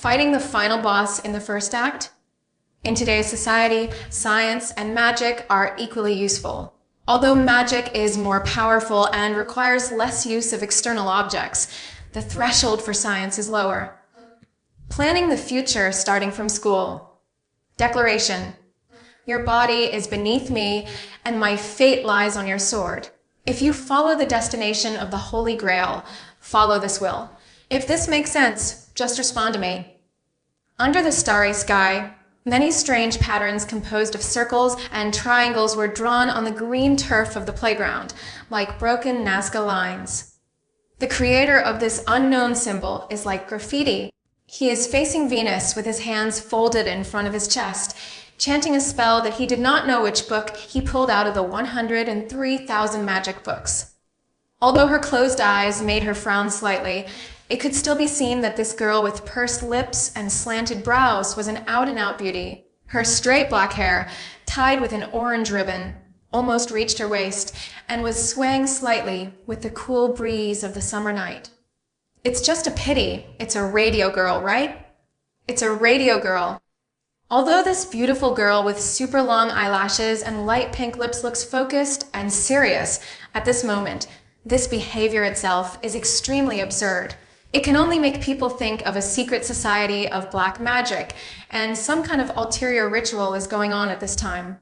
fighting the final boss in the first act? In today's society, science and magic are equally useful. Although magic is more powerful and requires less use of external objects, the threshold for science is lower. Planning the future starting from school. Declaration. Your body is beneath me, and my fate lies on your sword. If you follow the destination of the Holy Grail, follow this will. If this makes sense, just respond to me. Under the starry sky, many strange patterns composed of circles and triangles were drawn on the green turf of the playground, like broken Nazca lines. The creator of this unknown symbol is like graffiti. He is facing Venus with his hands folded in front of his chest, chanting a spell that he did not know which book he pulled out of the 103,000 magic books. Although her closed eyes made her frown slightly, it could still be seen that this girl with pursed lips and slanted brows was an out-and-out beauty. Her straight black hair, tied with an orange ribbon, almost reached her waist and was swaying slightly with the cool breeze of the summer night. It's just a pity it's a radio girl, right? It's a radio girl. Although this beautiful girl with super long eyelashes and light pink lips looks focused and serious at this moment, this behavior itself is extremely absurd. It can only make people think of a secret society of black magic, and some kind of ulterior ritual is going on at this time.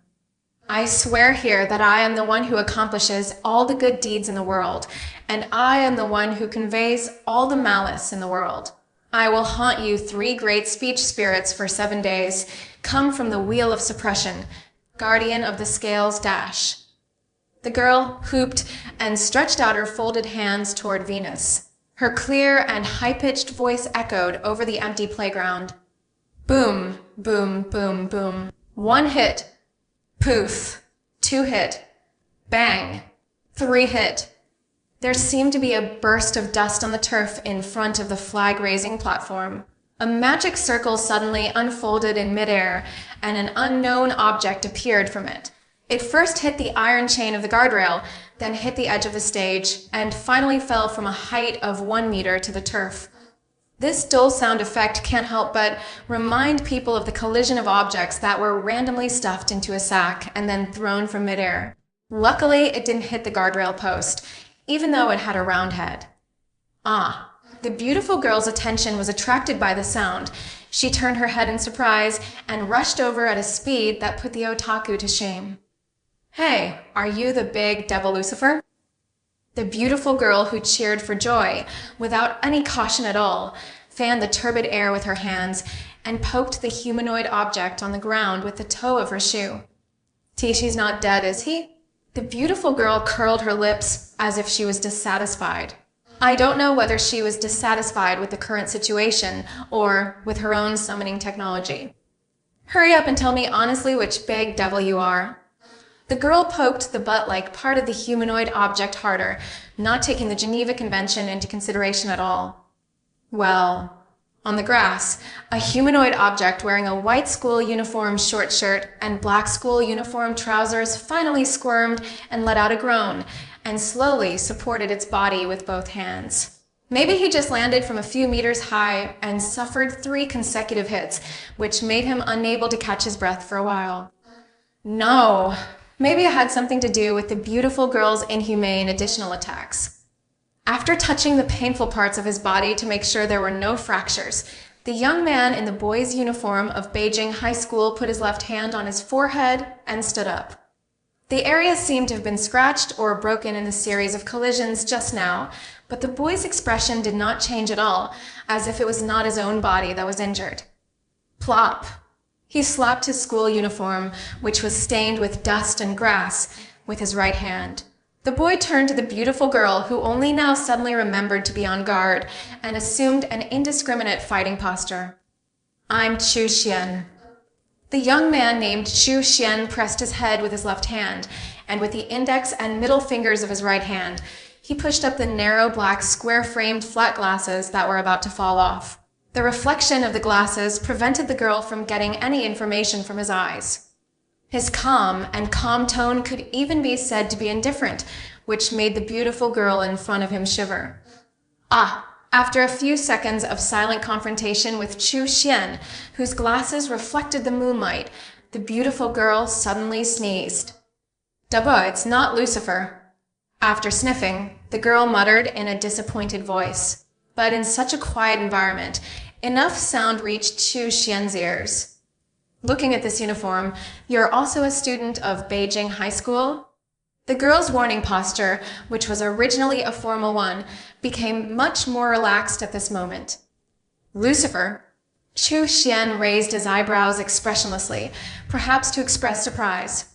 I swear here that I am the one who accomplishes all the good deeds in the world, and I am the one who conveys all the malice in the world. I will haunt you 3 great speech spirits for 7 days, come from the wheel of suppression, guardian of the scales dash. The girl hooped and stretched out her folded hands toward Venus. Her clear and high-pitched voice echoed over the empty playground. Boom, boom, boom, boom. 1 hit. Poof. 2 hit. Bang. 3 hit. There seemed to be a burst of dust on the turf in front of the flag-raising platform. A magic circle suddenly unfolded in midair, and an unknown object appeared from it. It first hit the iron chain of the guardrail, then hit the edge of the stage, and finally fell from a height of 1 meter to the turf. This dull sound effect can't help but remind people of the collision of objects that were randomly stuffed into a sack and then thrown from midair. Luckily, it didn't hit the guardrail post, even though it had a round head. The beautiful girl's attention was attracted by the sound. She turned her head in surprise and rushed over at a speed that put the otaku to shame. Hey, are you the big devil Lucifer? The beautiful girl who cheered for joy, without any caution at all, fanned the turbid air with her hands and poked the humanoid object on the ground with the toe of her shoe. Tishi's not dead, is he? The beautiful girl curled her lips as if she was dissatisfied. I don't know whether she was dissatisfied with the current situation or with her own summoning technology. Hurry up and tell me honestly which big devil you are. The girl poked the butt-like part of the humanoid object harder, not taking the Geneva Convention into consideration at all. Well, on the grass, a humanoid object wearing a white school uniform short shirt and black school uniform trousers finally squirmed and let out a groan, and slowly supported its body with both hands. Maybe he just landed from a few meters high and suffered 3 consecutive hits, which made him unable to catch his breath for a while. No, maybe it had something to do with the beautiful girl's inhumane additional attacks. After touching the painful parts of his body to make sure there were no fractures, the young man in the boy's uniform of Beijing High School put his left hand on his forehead and stood up. The area seemed to have been scratched or broken in a series of collisions just now, but the boy's expression did not change at all, as if it was not his own body that was injured. Plop! He slapped his school uniform, which was stained with dust and grass, with his right hand. The boy turned to the beautiful girl, who only now suddenly remembered to be on guard, and assumed an indiscriminate fighting posture. I'm Chu Xian. The young man named Chu Xian pressed his head with his left hand, and with the index and middle fingers of his right hand, he pushed up the narrow black square-framed flat glasses that were about to fall off. The reflection of the glasses prevented the girl from getting any information from his eyes. His calm tone could even be said to be indifferent, which made the beautiful girl in front of him shiver. After a few seconds of silent confrontation with Chu Xian, whose glasses reflected the moonlight, the beautiful girl suddenly sneezed. "Duh, it's not Lucifer." After sniffing, the girl muttered in a disappointed voice. But in such a quiet environment, enough sound reached Chu Xian's ears. "Looking at this uniform, you're also a student of Beijing High School?" The girl's warning posture, which was originally a formal one, became much more relaxed at this moment. "Lucifer?" Chu Xian raised his eyebrows expressionlessly, perhaps to express surprise.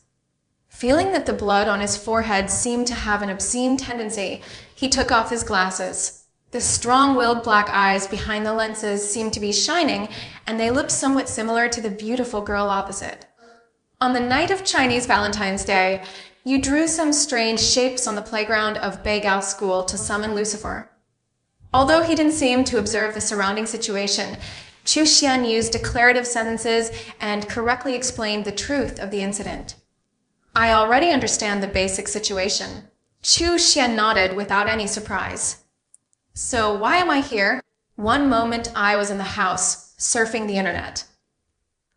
Feeling that the blood on his forehead seemed to have an obscene tendency, he took off his glasses. The strong-willed black eyes behind the lenses seemed to be shining, and they looked somewhat similar to the beautiful girl opposite. "On the night of Chinese Valentine's Day, you drew some strange shapes on the playground of Beigao School to summon Lucifer." Although he didn't seem to observe the surrounding situation, Chu Xian used declarative sentences and correctly explained the truth of the incident. "I already understand the basic situation." Chu Xian nodded without any surprise. "So why am I here? One moment I was in the house, surfing the internet."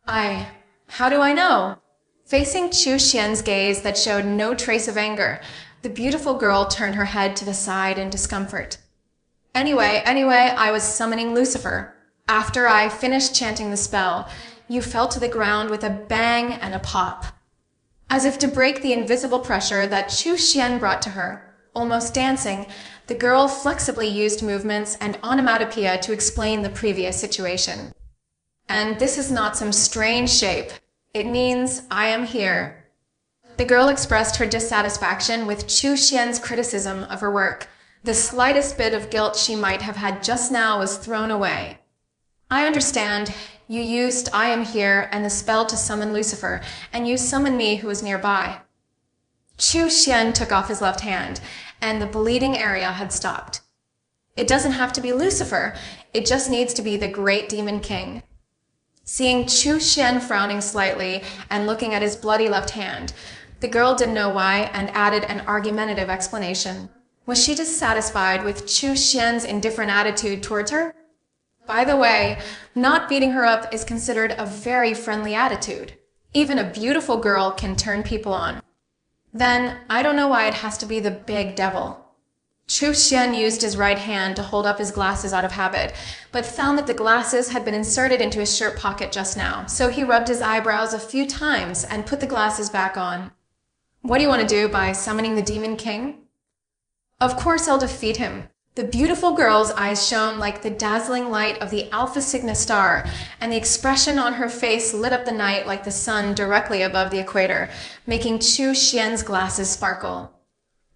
How do I know?" Facing Chu Xian's gaze that showed no trace of anger, the beautiful girl turned her head to the side in discomfort. Anyway, I was summoning Lucifer. After I finished chanting the spell, you fell to the ground with a bang and a pop. As if to break the invisible pressure that Chu Xian brought to her, almost dancing, the girl flexibly used movements and onomatopoeia to explain the previous situation. "And this is not some strange shape. It means I am here." The girl expressed her dissatisfaction with Chu Xian's criticism of her work. The slightest bit of guilt she might have had just now was thrown away. "I understand. You used I am here and the spell to summon Lucifer, and you summoned me who was nearby." Chu Xian took off his left hand, and the bleeding area had stopped. "It doesn't have to be Lucifer. It just needs to be the great demon king." Seeing Chu Xian frowning slightly and looking at his bloody left hand, the girl didn't know why and added an argumentative explanation. Was she dissatisfied with Chu Xian's indifferent attitude towards her? By the way, not beating her up is considered a very friendly attitude. Even a beautiful girl can turn people on. Then, I don't know why it has to be the big devil. Chu Xian used his right hand to hold up his glasses out of habit, but found that the glasses had been inserted into his shirt pocket just now, so he rubbed his eyebrows a few times and put the glasses back on. "What do you want to do by summoning the Demon King?" "Of course I'll defeat him." The beautiful girl's eyes shone like the dazzling light of the Alpha Cygni star, and the expression on her face lit up the night like the sun directly above the equator, making Chu Xian's glasses sparkle.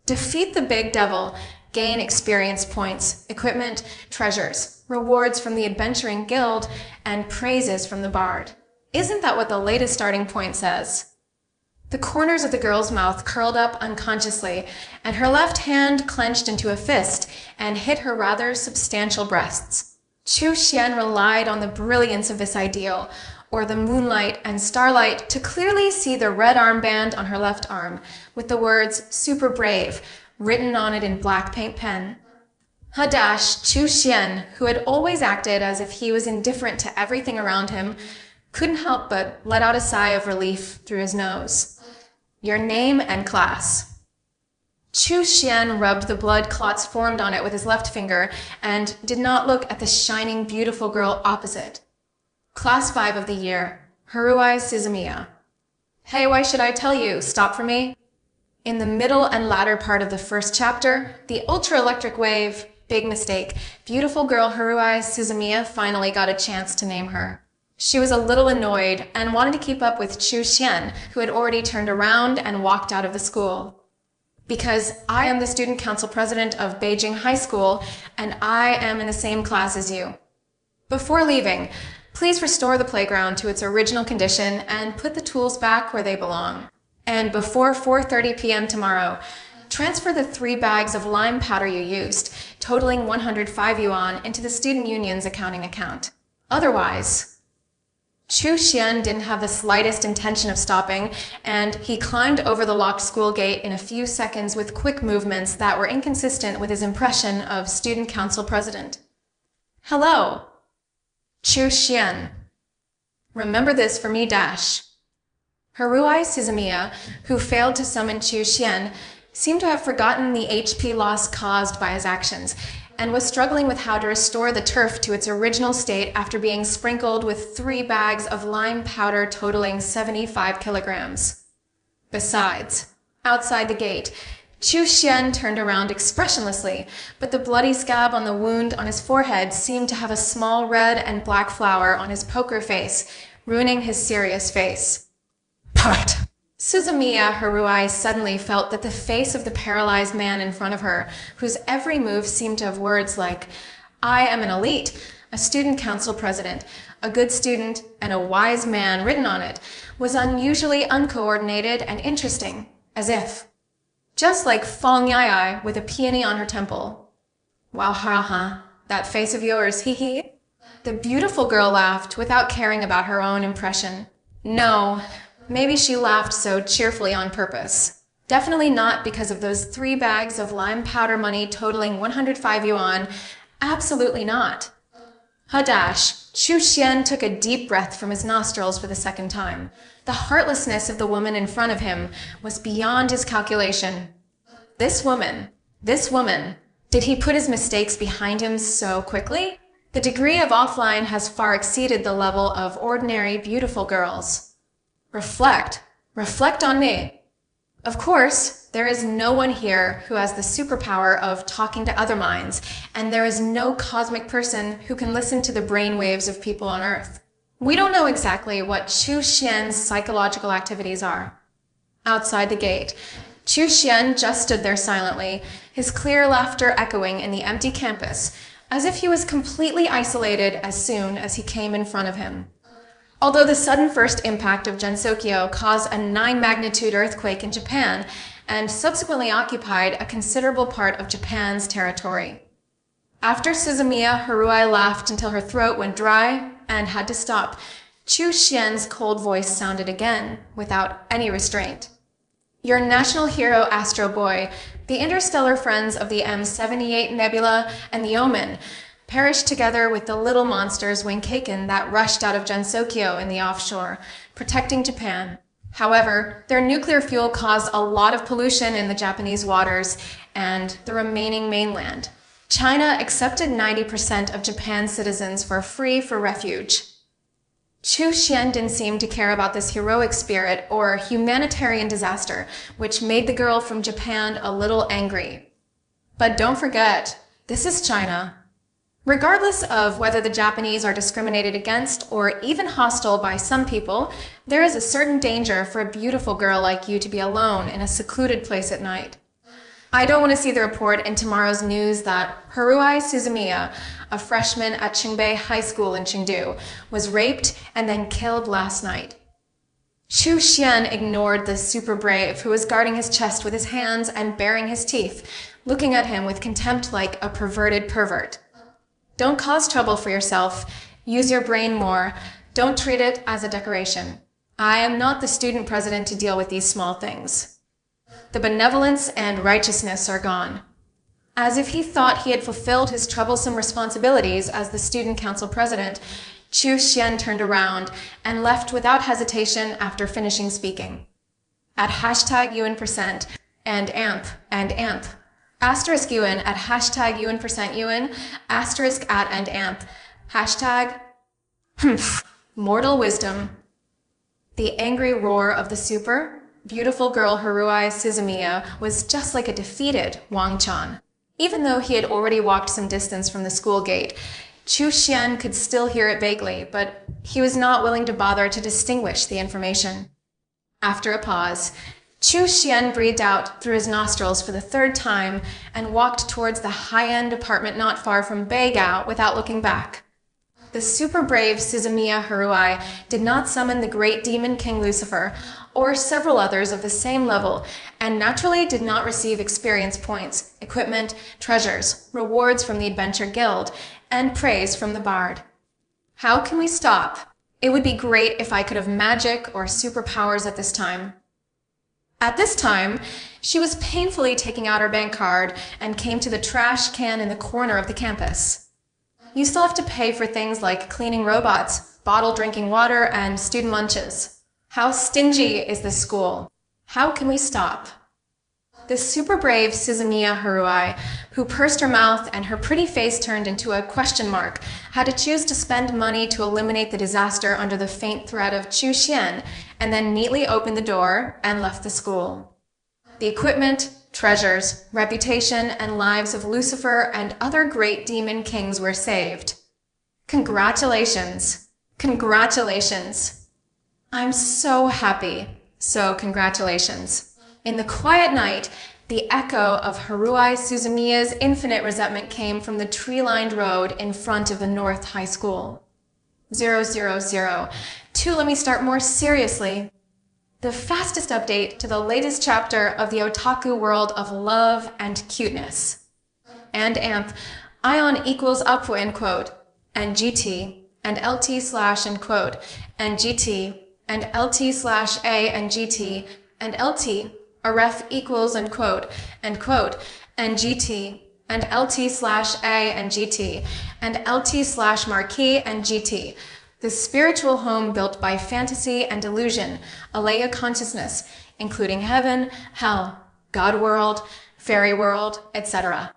"Defeat the big devil. Gain experience points, equipment, treasures, rewards from the Adventuring Guild, and praises from the Bard. Isn't that what the latest starting point says?" The corners of the girl's mouth curled up unconsciously, and her left hand clenched into a fist and hit her rather substantial breasts. Chu Xian relied on the brilliance of this ideal, or the moonlight and starlight, to clearly see the red armband on her left arm, with the words "Super Brave" written on it in black paint pen. Hadash, Chu Xian, who had always acted as if he was indifferent to everything around him, couldn't help but let out a sigh of relief through his nose. "Your name and class." Chu Xian rubbed the blood clots formed on it with his left finger and did not look at the shining, beautiful girl opposite. "Class 5 of the year, Haruai Suzumiya." "Hey, why should I tell you? Stop for me." In the middle and latter part of the first chapter, the ultra-electric wave, big mistake, beautiful girl Haruai Suzumiya finally got a chance to name her. She was a little annoyed and wanted to keep up with Chu Xian, who had already turned around and walked out of the school. "Because I am the student council president of Beijing High School, and I am in the same class as you. Before leaving, please restore the playground to its original condition and put the tools back where they belong. And before 4:30 p.m. tomorrow, transfer the 3 bags of lime powder you used, totaling 105 yuan, into the student union's accounting account. Otherwise..." Chu Xian didn't have the slightest intention of stopping, and he climbed over the locked school gate in a few seconds with quick movements that were inconsistent with his impression of student council president. Hello. Chu Xian. Remember this for me, Dash. Haruai Suzumiya, who failed to summon Chu Xian, seemed to have forgotten the HP loss caused by his actions, and was struggling with how to restore the turf to its original state after being sprinkled with 3 bags of lime powder totaling 75 kilograms. Besides, outside the gate, Chu Xian turned around expressionlessly, but the bloody scab on the wound on his forehead seemed to have a small red and black flower on his poker face, ruining his serious face. Put! Suzumiya Haruai suddenly felt that the face of the paralyzed man in front of her, whose every move seemed to have words like, "I am an elite, a student council president, a good student, and a wise man" written on it, was unusually uncoordinated and interesting, as if. Just like Fong Yai with a peony on her temple. Wow, ha, that face of yours, hee hee. The beautiful girl laughed without caring about her own impression. No, maybe she laughed so cheerfully on purpose. Definitely not because of those 3 bags of lime powder money totaling 105 yuan. Absolutely not. Hadash, Chu Xian took a deep breath from his nostrils for the second time. The heartlessness of the woman in front of him was beyond his calculation. This woman, did he put his mistakes behind him so quickly? The degree of offline has far exceeded the level of ordinary beautiful girls. Reflect on me. Of course, there is no one here who has the superpower of talking to other minds, and there is no cosmic person who can listen to the brainwaves of people on Earth. We don't know exactly what Chu Xian's psychological activities are. Outside the gate, Chu Xian just stood there silently, his clear laughter echoing in the empty campus, as if he was completely isolated as soon as he came in front of him. Although the sudden first impact of Gensokyo caused a 9-magnitude earthquake in Japan and subsequently occupied a considerable part of Japan's territory. After Suzumiya Haruai laughed until her throat went dry and had to stop, Chu Xian's cold voice sounded again, without any restraint. Your national hero Astro Boy, the interstellar friends of the M78 Nebula and the Omen, perished together with the little monsters Winkaken that rushed out of Gensokyo in the offshore, protecting Japan. However, their nuclear fuel caused a lot of pollution in the Japanese waters and the remaining mainland. China accepted 90% of Japan's citizens for free for refuge. Chu Xian didn't seem to care about this heroic spirit or humanitarian disaster, which made the girl from Japan a little angry. But don't forget, this is China. Regardless of whether the Japanese are discriminated against or even hostile by some people, there is a certain danger for a beautiful girl like you to be alone in a secluded place at night. I don't want to see the report in tomorrow's news that Haruai Suzumiya, a freshman at Qingbei High School in Chengdu, was raped and then killed last night. Chu Xian ignored the super brave who was guarding his chest with his hands and baring his teeth, looking at him with contempt like a perverted pervert. Don't cause trouble for yourself. Use your brain more. Don't treat it as a decoration. I am not the student president to deal with these small things. The benevolence and righteousness are gone. As if he thought he had fulfilled his troublesome responsibilities as the student council president, Chu Xian turned around and left without hesitation after finishing speaking. At #UN% and AMP. Asterisk UN at #UN% UN, asterisk at and amp, hashtag mortal wisdom. The angry roar of the super beautiful girl Haruai Suzumiya was just like a defeated Wang Chan. Even though he had already walked some distance from the school gate, Chu Xian could still hear it vaguely, but he was not willing to bother to distinguish the information. After a pause, Chu Xian breathed out through his nostrils for the 3rd time and walked towards the high-end apartment not far from Beigao without looking back. The super brave Suzumiya Haruai did not summon the great demon King Lucifer or several others of the same level, and naturally did not receive experience points, equipment, treasures, rewards from the Adventure Guild, and praise from the Bard. How can we stop? It would be great if I could have magic or superpowers at this time. At this time, she was painfully taking out her bank card and came to the trash can in the corner of the campus. You still have to pay for things like cleaning robots, bottled drinking water, and student lunches. How stingy is this school? How can we stop? The super brave Suzumiya Haruhi, who pursed her mouth and her pretty face turned into a question mark, had to choose to spend money to eliminate the disaster under the faint threat of Chu Xian, and then neatly opened the door and left the school. The equipment, treasures, reputation, and lives of Lucifer and other great demon kings were saved. Congratulations. Congratulations. I'm so happy. So congratulations. In the quiet night, the echo of Haruhi Suzumiya's infinite resentment came from the tree-lined road in front of the North High School. 000. Let me start more seriously. The fastest update to the latest chapter of the otaku world of love and cuteness. And amp, ion equals up, end quote, and GT, and LT slash, end quote, and GT, and LT slash A and GT, and LT, a ref equals, end quote, and GT, and LT slash A and GT, and LT slash marquee and GT. The spiritual home built by fantasy and illusion, Alaya consciousness, including heaven, hell, God world, fairy world, etc.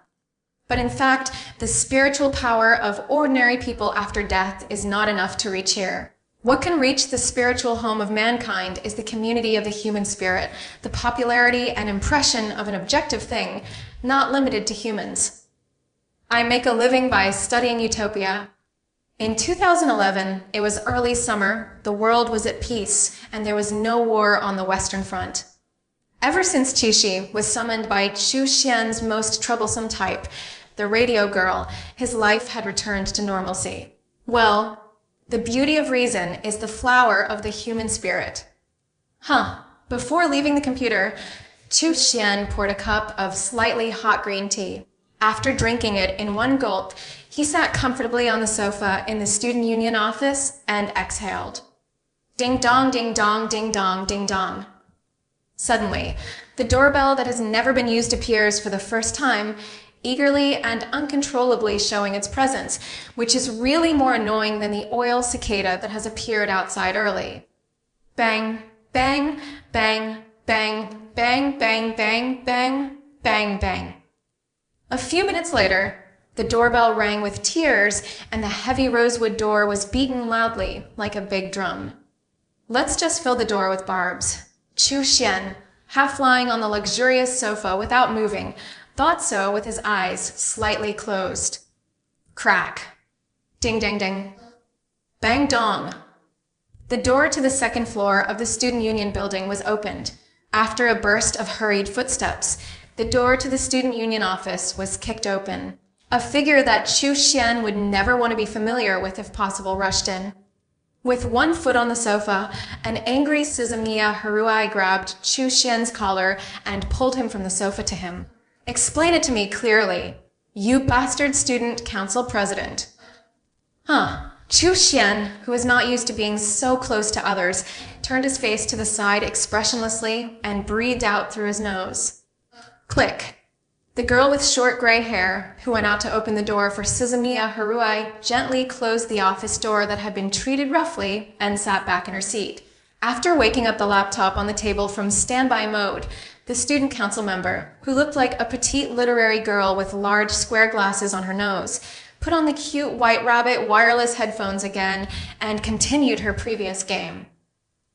But in fact, the spiritual power of ordinary people after death is not enough to reach here. What can reach the spiritual home of mankind is the community of the human spirit, the popularity and impression of an objective thing, not limited to humans. I make a living by studying utopia. In 2011, it was early summer, the world was at peace, and there was no war on the Western Front. Ever since Qishi was summoned by Chu Xian's most troublesome type, the radio girl, his life had returned to normalcy. Well, the beauty of reason is the flower of the human spirit. Before leaving the computer, Chu Xian poured a cup of slightly hot green tea. After drinking it in one gulp, he sat comfortably on the sofa in the student union office and exhaled. Ding dong, ding dong, ding dong, ding dong. Suddenly, the doorbell that has never been used appears for the first time, eagerly and uncontrollably showing its presence, which is really more annoying than the oil cicada that has appeared outside early. Bang, bang, bang, bang, bang, bang, bang, bang, bang, bang. A few minutes later, the doorbell rang with tears and the heavy rosewood door was beaten loudly like a big drum. Let's just fill the door with barbs. Chu Xian, half lying on the luxurious sofa without moving, thought so with his eyes slightly closed. Crack. Ding, ding, ding. Bang dong. The door to the second floor of the Student Union building was opened. After a burst of hurried footsteps, the door to the Student Union office was kicked open. A figure that Chu Xian would never want to be familiar with if possible rushed in. With one foot on the sofa, an angry Suzumiya Haruhi grabbed Chu Xian's collar and pulled him from the sofa to him. Explain it to me clearly. You bastard student council president. Chu Xian, who was not used to being so close to others, turned his face to the side expressionlessly and breathed out through his nose. Click. The girl with short gray hair, who went out to open the door for Suzumiya Haruhi, gently closed the office door that had been treated roughly and sat back in her seat. After waking up the laptop on the table from standby mode, the student council member, who looked like a petite literary girl with large square glasses on her nose, put on the cute White Rabbit wireless headphones again and continued her previous game.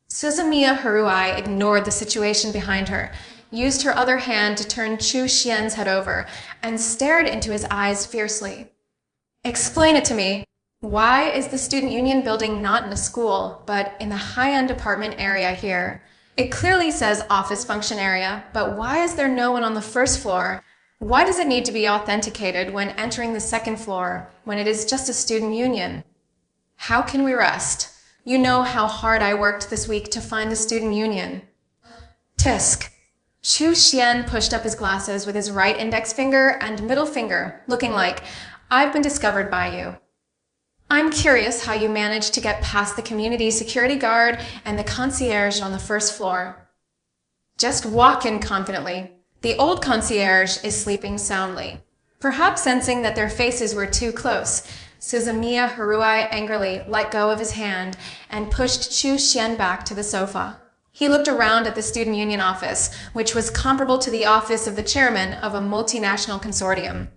Suzumiya Haruhi ignored the situation behind her, used her other hand to turn Chu Xian's head over, and stared into his eyes fiercely. Explain it to me. Why is the student union building not in a school, but in the high-end apartment area here? It clearly says office function area, but why is there no one on the first floor? Why does it need to be authenticated when entering the second floor, when it is just a student union? How can we rest? You know how hard I worked this week to find the student union. Tisk. Chu Xian pushed up his glasses with his right index finger and middle finger, looking like, I've been discovered by you. I'm curious how you managed to get past the community security guard and the concierge on the first floor. Just walk in confidently. The old concierge is sleeping soundly. Perhaps sensing that their faces were too close, Suzumiya Haruai angrily let go of his hand and pushed Chu Xian back to the sofa. He looked around at the student union office, which was comparable to the office of the chairman of a multinational consortium.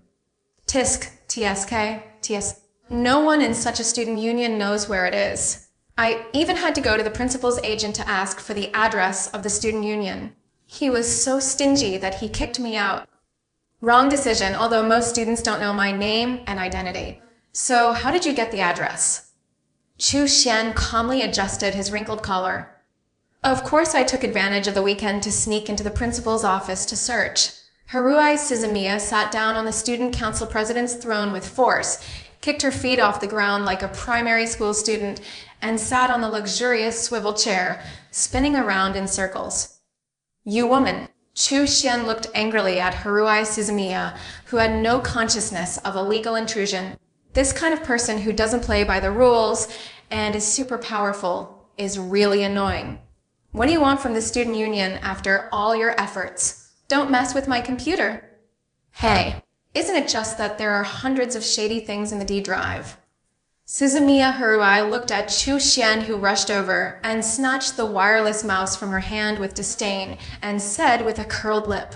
TISC, TSK, TS. No one in such a student union knows where it is. I even had to go to the principal's agent to ask for the address of the student union. He was so stingy that he kicked me out. Wrong decision, although most students don't know my name and identity. So how did you get the address? Chu Xian calmly adjusted his wrinkled collar. Of course I took advantage of the weekend to sneak into the principal's office to search. Haruai Suzumiya sat down on the student council president's throne with force, kicked her feet off the ground like a primary school student, and sat on the luxurious swivel chair, spinning around in circles. You woman! Chu Xian looked angrily at Haruai Suzumiya, who had no consciousness of illegal intrusion. This kind of person who doesn't play by the rules and is super powerful is really annoying. What do you want from the student union after all your efforts? Don't mess with my computer. Hey, isn't it just that there are hundreds of shady things in the D drive? Suzumiya Haruai looked at Chu Xian, who rushed over and snatched the wireless mouse from her hand with disdain and said with a curled lip,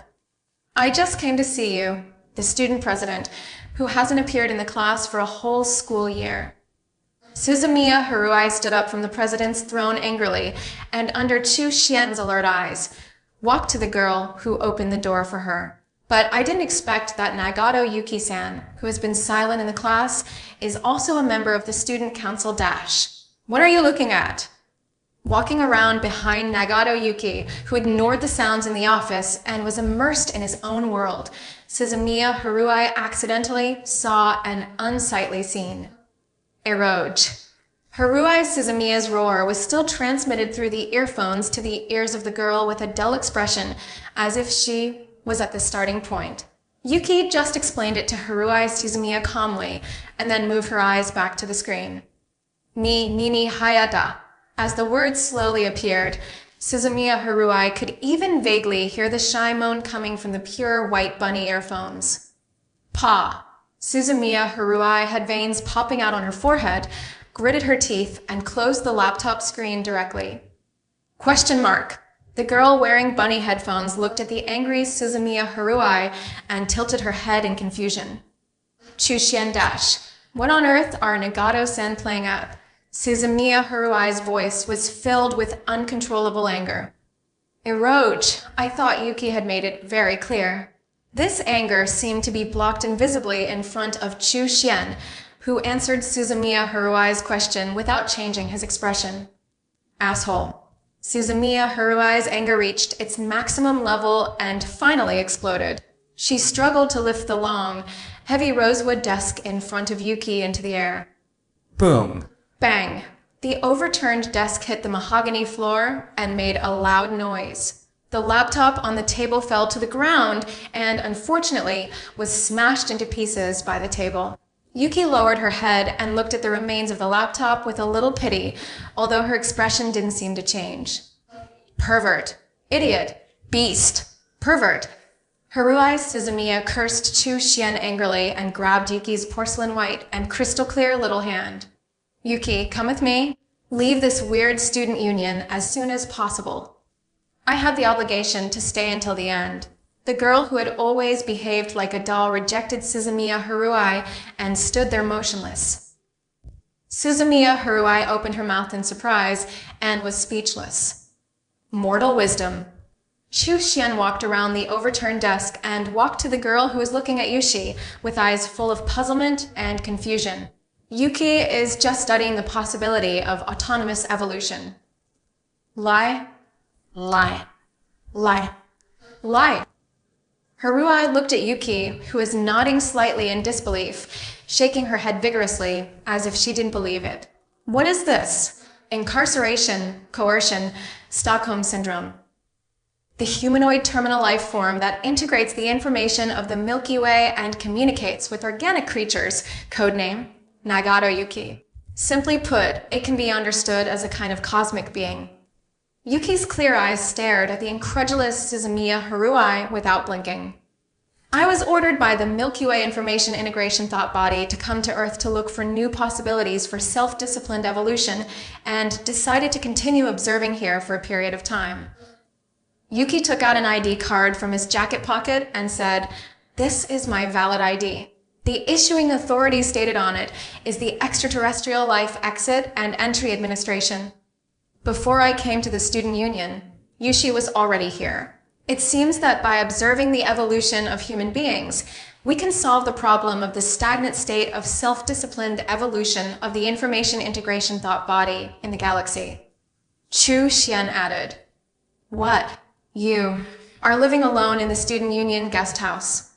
I just came to see you, the student president, who hasn't appeared in the class for a whole school year. Suzumiya Haruai stood up from the president's throne angrily and, under Chu Xian's alert eyes, walked to the girl who opened the door for her. But I didn't expect that Nagato Yuki-san, who has been silent in the class, is also a member of the student council dash. What are you looking at? Walking around behind Nagato Yuki, who ignored the sounds in the office and was immersed in his own world, Suzumiya Haruai accidentally saw an unsightly scene. Eroge. Haruai Suzumiya's roar was still transmitted through the earphones to the ears of the girl with a dull expression, as if she was at the starting point. Yuki just explained it to Haruai Suzumiya calmly, and then moved her eyes back to the screen. Ni Nini Hayata. As the words slowly appeared, Suzumiya Haruai could even vaguely hear the shy moan coming from the pure white bunny earphones. Pa. Suzumiya Haruai had veins popping out on her forehead, gritted her teeth, and closed the laptop screen directly. Question mark. The girl wearing bunny headphones looked at the angry Suzumiya Haruai and tilted her head in confusion. Chu Xian dash. What on earth are Nagato-sen playing at? Suzumiya Haruai's voice was filled with uncontrollable anger. Eroge. I thought Yuki had made it very clear. This anger seemed to be blocked invisibly in front of Chu Xian, who answered Suzumiya Haruai's question without changing his expression. Asshole. Suzumiya Haruai's anger reached its maximum level and finally exploded. She struggled to lift the long, heavy rosewood desk in front of Yuki into the air. Boom. Bang. The overturned desk hit the mahogany floor and made a loud noise. The laptop on the table fell to the ground and, unfortunately, was smashed into pieces by the table. Yuki lowered her head and looked at the remains of the laptop with a little pity, although her expression didn't seem to change. Pervert. Idiot. Beast. Pervert. Haruai Suzumiya cursed Chu Xian angrily and grabbed Yuki's porcelain white and crystal clear little hand. Yuki, come with me. Leave this weird student union as soon as possible. I had the obligation to stay until the end. The girl who had always behaved like a doll rejected Suzumiya Haruai and stood there motionless. Suzumiya Haruai opened her mouth in surprise and was speechless. Mortal wisdom. Chu Xian walked around the overturned desk and walked to the girl who was looking at Yushi with eyes full of puzzlement and confusion. Yuki is just studying the possibility of autonomous evolution. Lie. Lie. Lie. Lie. Haruai looked at Yuki, who was nodding slightly in disbelief, shaking her head vigorously, as if she didn't believe it. What is this? Incarceration, coercion, Stockholm Syndrome. The humanoid terminal life form that integrates the information of the Milky Way and communicates with organic creatures, codename Nagato Yuki. Simply put, it can be understood as a kind of cosmic being. Yuki's clear eyes stared at the incredulous Suzumiya Haruai without blinking. I was ordered by the Milky Way Information Integration Thought Body to come to Earth to look for new possibilities for self-disciplined evolution and decided to continue observing here for a period of time. Yuki took out an ID card from his jacket pocket and said, "This is my valid ID. The issuing authority stated on it is the Extraterrestrial Life Exit and Entry Administration." Before I came to the student union, Yushi was already here. It seems that by observing the evolution of human beings, we can solve the problem of the stagnant state of self-disciplined evolution of the information integration thought body in the galaxy. Chu Xian added, "What? You are living alone in the student union guest house."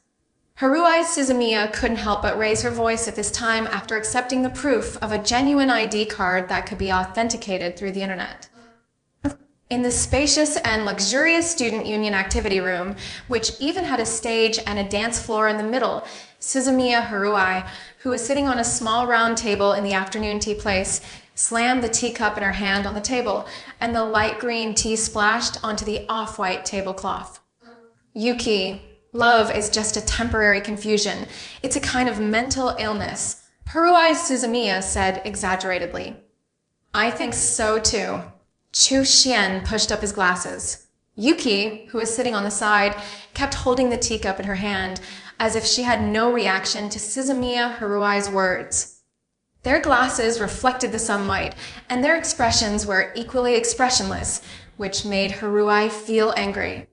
Haruai Suzumiya couldn't help but raise her voice at this time after accepting the proof of a genuine ID card that could be authenticated through the internet. In the spacious and luxurious student union activity room, which even had a stage and a dance floor in the middle, Suzumiya Haruai, who was sitting on a small round table in the afternoon tea place, slammed the teacup in her hand on the table, and the light green tea splashed onto the off-white tablecloth. "Yuki, love is just a temporary confusion. It's a kind of mental illness," Haruai Suzumiya said exaggeratedly. "I think so too." Chu Xian pushed up his glasses. Yuki, who was sitting on the side, kept holding the teacup in her hand, as if she had no reaction to Suzumiya Haruai's words. Their glasses reflected the sunlight, and their expressions were equally expressionless, which made Haruai feel angry.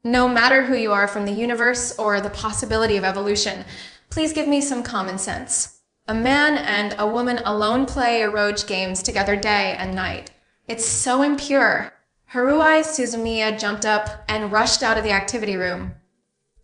"No matter who you are from the universe or the possibility of evolution, please give me some common sense. A man and a woman alone play eroge games together day and night. It's so impure." Haruai Suzumiya jumped up and rushed out of the activity room.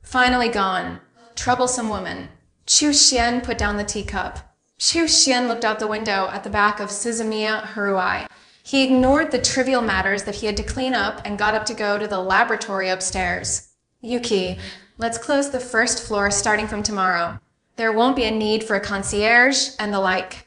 Finally gone. Troublesome woman. Chu Xian put down the teacup. Chu Xian looked out the window at the back of Suzumiya Haruai. He ignored the trivial matters that he had to clean up and got up to go to the laboratory upstairs. "Yuki, let's close the first floor starting from tomorrow. There won't be a need for a concierge and the like."